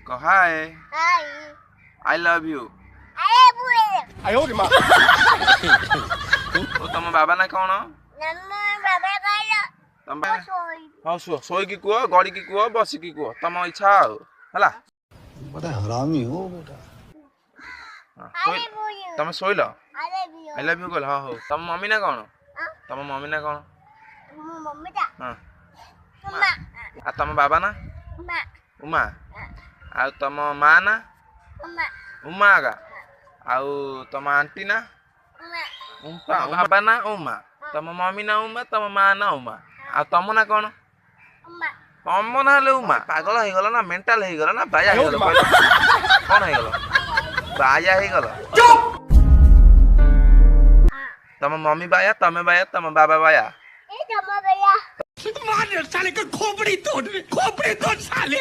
कह हाय हाय I love you अरे बुए ओ तम बाबा ना कौन नम्मा बाबा कहला तम सोई हाँ सोई की कुह गड़ी की कुह बसी की कुह तम इच्छा हो हला बड़ा हरामी हो बेटा। अरे बुए तम सोइल अरे बुए आई लव यू कहल हाँ हो तम मम्मी ना कौन तम मम्मी ना कौन मम्मी दा हाँ मम्मा आ तम बाबा ना मम्मा उमा आ तम माँ ना मम्मा उमा आगा आउ तम आंटी ना मम्मा तम बाबा ना उमा तम मम्मी ना उमा तम माँ ना उमा आ तम ना कौन मम्मा तम ना हेले उमा पागल हो गल ना मेंटल हो गल ना बाया हो गल कौन हो गल बाया हो गल तम मम्मी बाया तमे बाया तम बाबा बाया ए तम्मा भैया मार साले का खोपड़ी तोड़ साले।